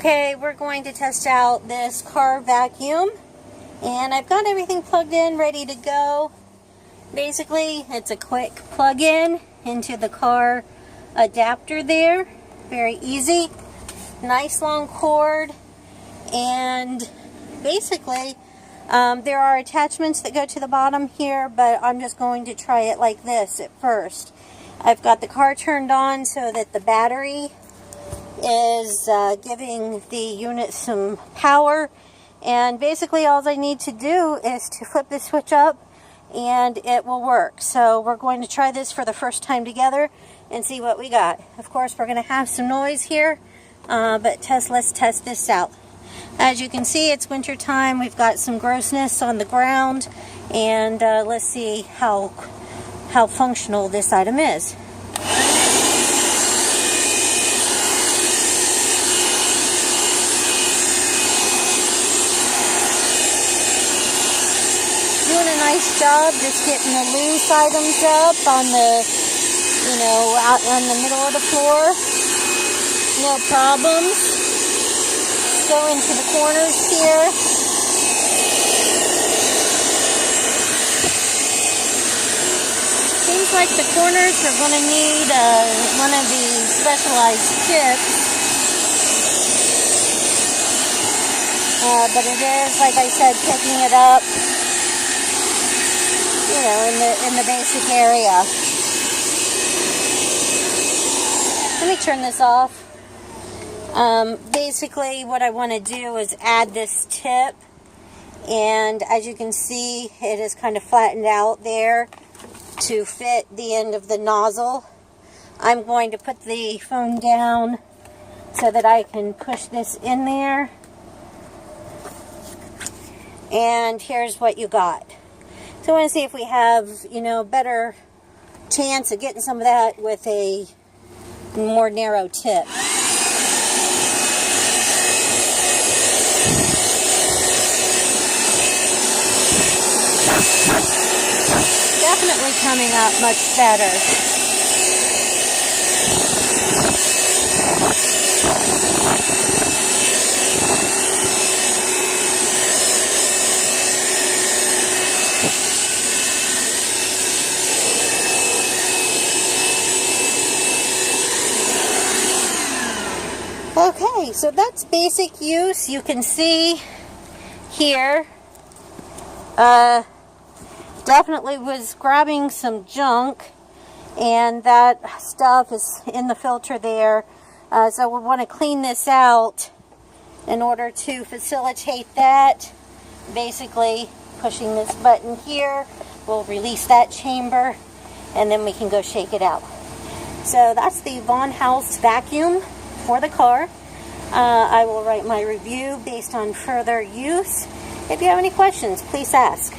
Okay, we're going to test out this car vacuum, and I've got everything plugged in, ready to go. Basically, it's a quick plug-in into the car adapter there. Very easy. Nice long cord, and basically there are attachments that go to the bottom here, but I'm just going to try it like this at first. I've got the car turned on so that the battery is giving the unit some power, and basically all I need to do is to flip the switch up and it will work. So we're going to try this for the first time together and see what we got. Of course, we're going to have some noise here, but let's test this out. As you can see, it's winter time. We've got some grossness on the ground, and let's see how functional this item is. Doing a nice job just getting the loose items up on the, out on the middle of the floor. No problems. Go into the corners here. Seems like the corners are going to need one of the specialized tips. But it is, like I said, picking it up, in the basic area. Let me turn this off. Basically what I want to do is add this tip, and as you can see, it is kind of flattened out there to fit the end of the nozzle. I'm going to put the phone down so that I can push this in there, and here's what you got. So I want to see if we have, better chance of getting some of that with a more narrow tip. Definitely coming up much better. Okay, so that's basic use. You can see here, definitely was grabbing some junk, and that stuff is in the filter there. So we want to clean this out in order to facilitate that. Basically, pushing this button here will release that chamber, and then we can go shake it out. So that's the VonHaus vacuum for the car. I will write my review based on further use. If you have any questions, please ask.